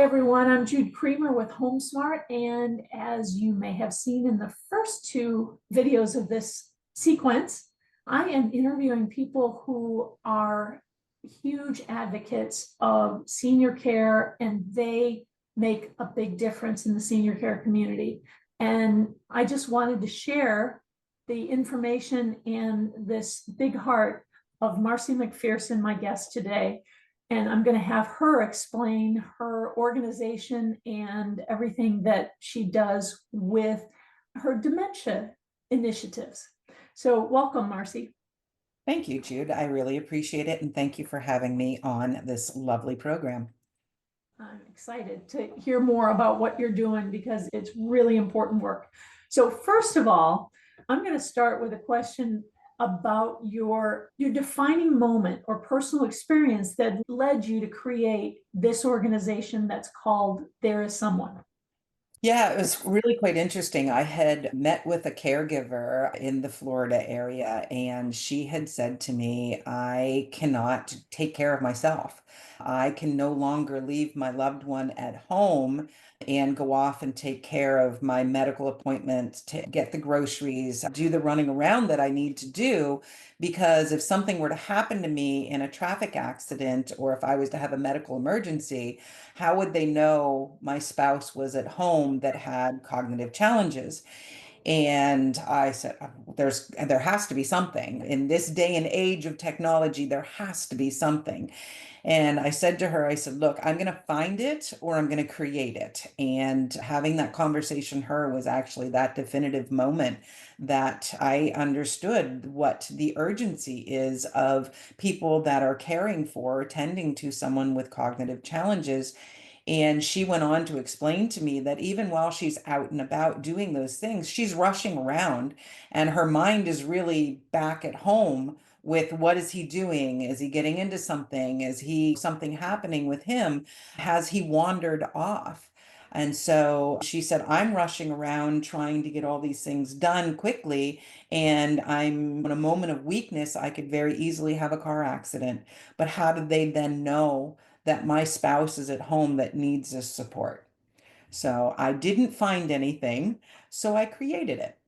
everyone, I'm Jude Creamer with HomeSmart, and as you may have seen in the first two videos of this sequence, I am interviewing people who are huge advocates of senior care, and they make a big difference in the senior care community. And I just wanted to share the information and this big heart of Marcy McPherson, my guest today. And I'm going to have her explain her organization and everything that she does with her dementia initiatives. So welcome, Marcy. Thank you, Jude. I really appreciate it. And thank you for having me on this lovely program. I'm excited to hear more about what you're doing because it's really important work. So first of all, I'm going to start with a question about your defining moment or personal experience that led you to create this organization that's called There Is Someone. Yeah, it was really quite interesting. I had met with a caregiver in the Florida area, and she had said to me, I cannot take care of myself. I can no longer leave my loved one at home and go off and take care of my medical appointments, to get the groceries, do the running around that I need to do. Because if something were to happen to me in a traffic accident, or if I was to have a medical emergency, how would they know my spouse was at home that had cognitive challenges? And I said, there has to be something. In this day and age of technology, there has to be something. And I said to her, I said, look, I'm going to find it or I'm going to create it. And having that conversation, her was actually that definitive moment that I understood what the urgency is of people that are caring for, tending to someone with cognitive challenges. And she went on to explain to me that even while she's out and about doing those things, she's rushing around and her mind is really back at home with what is he doing? Is he getting into something? Is he something happening with him? Has he wandered off? And so she said, I'm rushing around trying to get all these things done quickly. And I'm in a moment of weakness. I could very easily have a car accident. But how did they then know that my spouse is at home that needs this support? So I didn't find anything, so I created it.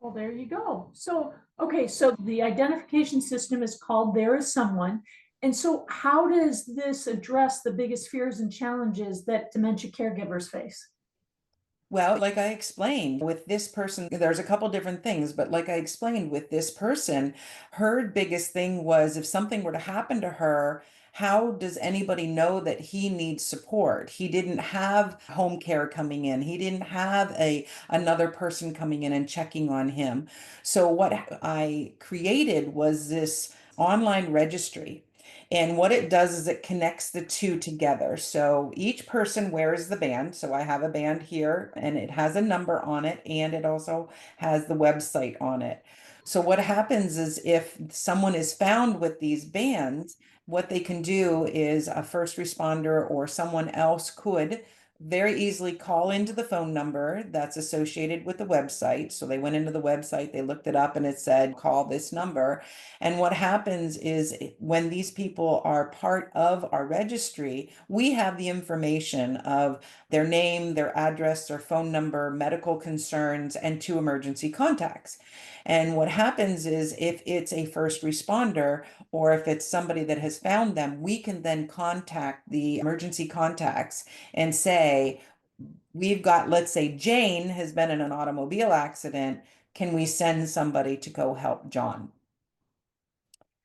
Well, there you go. So, okay, so the identification system is called There Is Someone. And so, how does this address the biggest fears and challenges that dementia caregivers face? Well, like I explained with this person, there's a couple different things, but like I explained with this person, her biggest thing was if something were to happen to her, how does anybody know that he needs support? He didn't have home care coming in. He didn't have another person coming in and checking on him. So what I created was this online registry. And what it does is it connects the two together. So each person wears the band. So I have a band here and it has a number on it and it also has the website on it. So what happens is if someone is found with these bands, what they can do is a first responder or someone else could very easily call into the phone number that's associated with the website. So they went into the website, they looked it up, and it said, call this number. And what happens is when these people are part of our registry, we have the information of their name, their address, their phone number, medical concerns, and two emergency contacts. And what happens is if it's a first responder or if it's somebody that has found them, we can then contact the emergency contacts and say, we've got, let's say Jane has been in an automobile accident. Can we send somebody to go help John?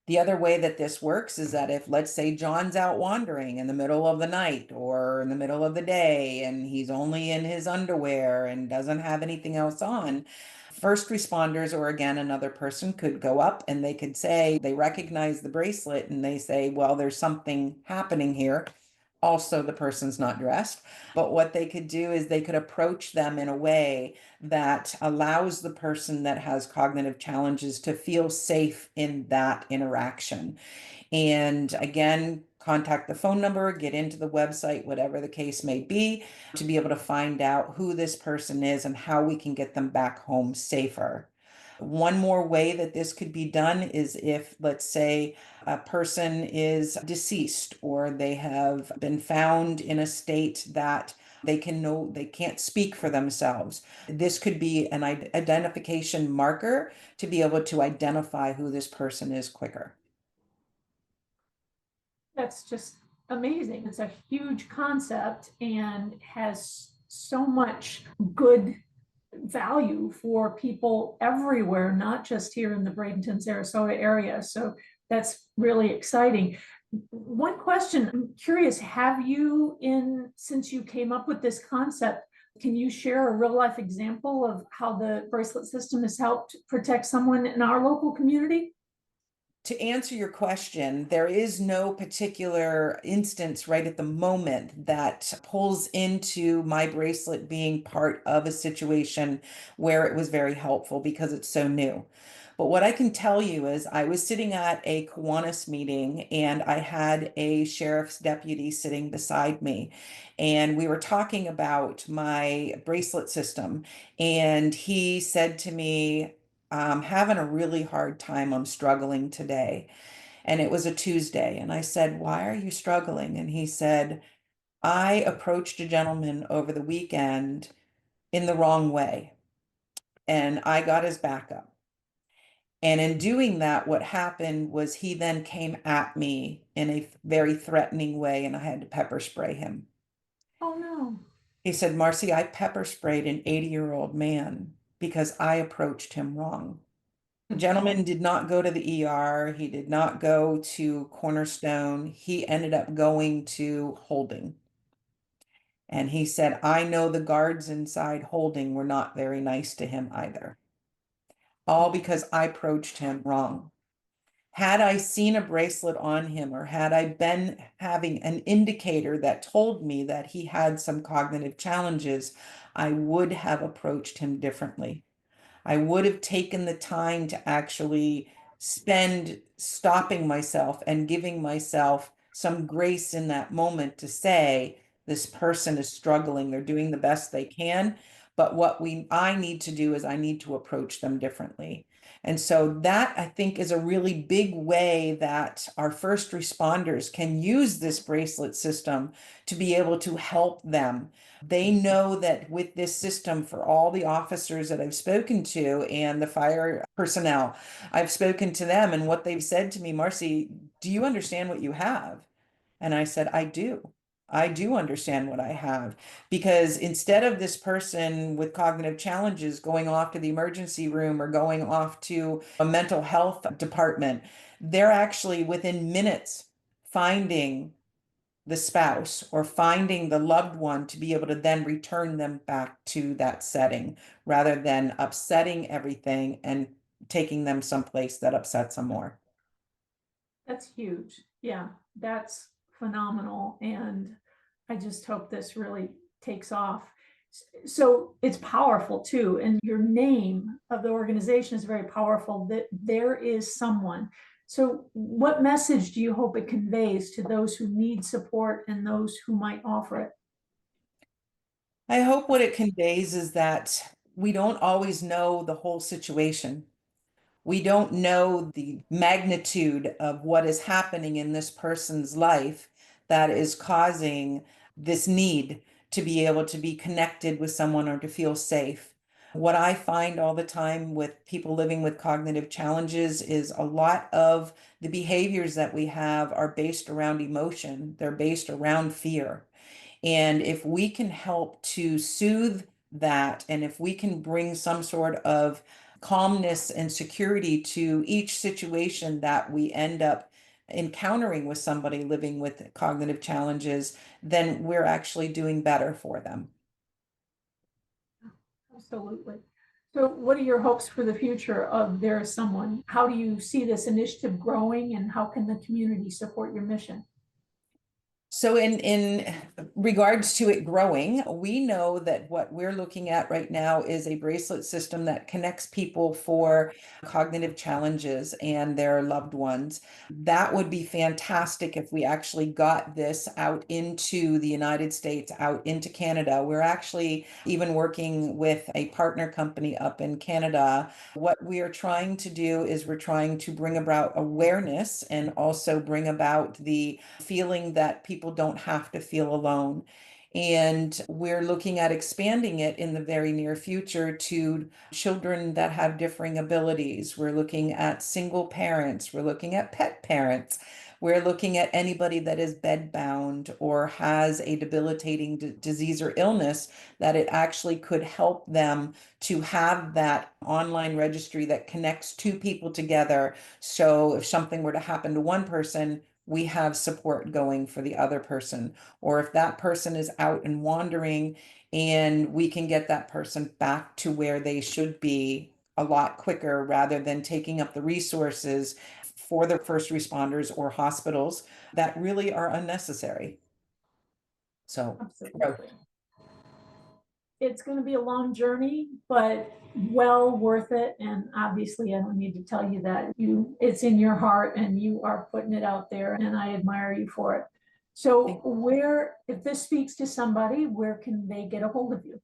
The other way that this works is that if, let's say, John's out wandering in the middle of the night or in the middle of the day and he's only in his underwear and doesn't have anything else on, first responders or again another person could go up and they could say they recognize the bracelet and they say, well, there's something happening here. Also, the person's not dressed, but what they could do is they could approach them in a way that allows the person that has cognitive challenges to feel safe in that interaction. And again, contact the phone number, get into the website, whatever the case may be, to be able to find out who this person is and how we can get them back home safer. One more way that this could be done is if, let's say, a person is deceased or they have been found in a state that they can't speak for themselves. This could be an identification marker to be able to identify who this person is quicker. That's just amazing. It's a huge concept and has so much good value for people everywhere, not just here in the Bradenton, Sarasota area. So that's really exciting. One question, I'm curious, since you came up with this concept, can you share a real life example of how the bracelet system has helped protect someone in our local community? To answer your question, there is no particular instance right at the moment that pulls into my bracelet being part of a situation where it was very helpful because it's so new. But what I can tell you is I was sitting at a Kiwanis meeting and I had a sheriff's deputy sitting beside me. And we were talking about my bracelet system. And he said to me, I'm having a really hard time. I'm struggling today. And it was a Tuesday. And I said, why are you struggling? And he said, I approached a gentleman over the weekend in the wrong way, and I got his back up. And in doing that, what happened was he then came at me in a very threatening way, and I had to pepper spray him. Oh, no. He said, Marcy, I pepper sprayed an 80-year-old man because I approached him wrong. The gentleman did not go to the ER. He did not go to Cornerstone. He ended up going to Holding. And he said, I know the guards inside Holding were not very nice to him either. All because I approached him wrong. Had I seen a bracelet on him or had I been having an indicator that told me that he had some cognitive challenges, I would have approached him differently. I would have taken the time to actually spend stopping myself and giving myself some grace in that moment to say, this person is struggling, they're doing the best they can. But I need to do is I need to approach them differently. And so that I think is a really big way that our first responders can use this bracelet system to be able to help them. They know that with this system, for all the officers that I've spoken to and the fire personnel, I've spoken to them, and what they've said to me, Marcy, do you understand what you have? And I said, I do. I do understand what I have, because instead of this person with cognitive challenges going off to the emergency room or going off to a mental health department, they're actually within minutes finding the spouse or finding the loved one to be able to then return them back to that setting rather than upsetting everything and taking them someplace that upsets them more. That's huge. Yeah, that's phenomenal. And I just hope this really takes off. So it's powerful too. And your name of the organization is very powerful, that there is someone. So what message do you hope it conveys to those who need support and those who might offer it? I hope what it conveys is that we don't always know the whole situation. We don't know the magnitude of what is happening in this person's life that is causing this need to be able to be connected with someone or to feel safe. What I find all the time with people living with cognitive challenges is a lot of the behaviors that we have are based around emotion, they're based around fear. And if we can help to soothe that, and if we can bring some sort of calmness and security to each situation that we end up encountering with somebody living with cognitive challenges, then we're actually doing better for them. Absolutely. So what are your hopes for the future of There Is Someone? How do you see this initiative growing and how can the community support your mission? So in regards to it growing, we know that what we're looking at right now is a bracelet system that connects people for cognitive challenges and their loved ones. That would be fantastic if we actually got this out into the United States, out into Canada. We're actually even working with a partner company up in Canada. What we are trying to do is we're trying to bring about awareness and also bring about the feeling that people don't have to feel alone. And we're looking at expanding it in the very near future to children that have differing abilities. We're looking at single parents. We're looking at pet parents. We're looking at anybody that is bedbound or has a debilitating disease or illness, that it actually could help them to have that online registry that connects two people together. So if something were to happen to one person, we have support going for the other person. Or if that person is out and wandering, and we can get that person back to where they should be a lot quicker rather than taking up the resources for the first responders or hospitals that really are unnecessary. So, growth. Absolutely. It's going to be a long journey, but well worth it. And obviously, I don't need to tell you that it's in your heart and you are putting it out there, and I admire you for it. So if this speaks to somebody, where can they get a hold of you?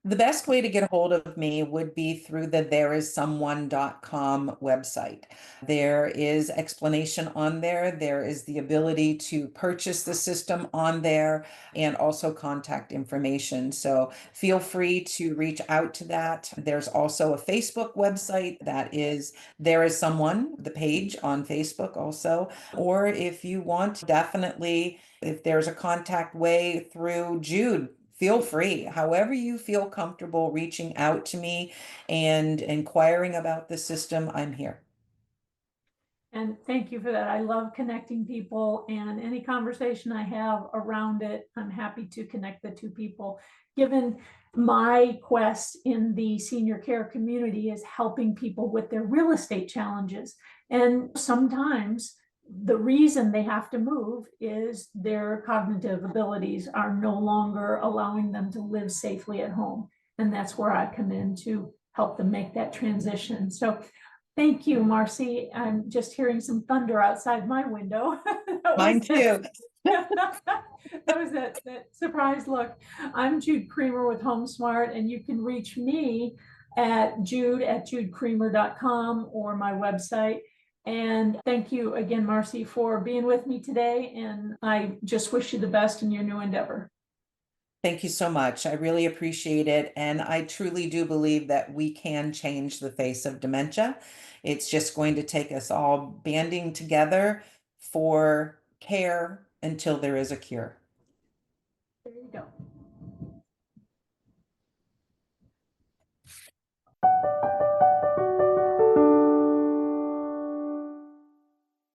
The best way to get a hold of me would be through the thereissomeone.com website. There is explanation on there. There is the ability to purchase the system on there and also contact information. So feel free to reach out to that. There's also a Facebook website that is There Is Someone, the page on Facebook also. Or if you want, definitely, if there's a contact way through Jude, feel free, however you feel comfortable reaching out to me and inquiring about the system, I'm here. And thank you for that. I love connecting people, and any conversation I have around it, I'm happy to connect the two people. Given my quest in the senior care community is helping people with their real estate challenges. And sometimes the reason they have to move is their cognitive abilities are no longer allowing them to live safely at home. And that's where I come in to help them make that transition. So thank you, Marcy. I'm just hearing some thunder outside my window. Mine too. That was that surprise look. I'm Jude Creamer with HomeSmart, and you can reach me at judecreamer.com or my website. And thank you again, Marcy, for being with me today. And I just wish you the best in your new endeavor. Thank you so much. I really appreciate it. And I truly do believe that we can change the face of dementia. It's just going to take us all banding together for care until there is a cure. There you go.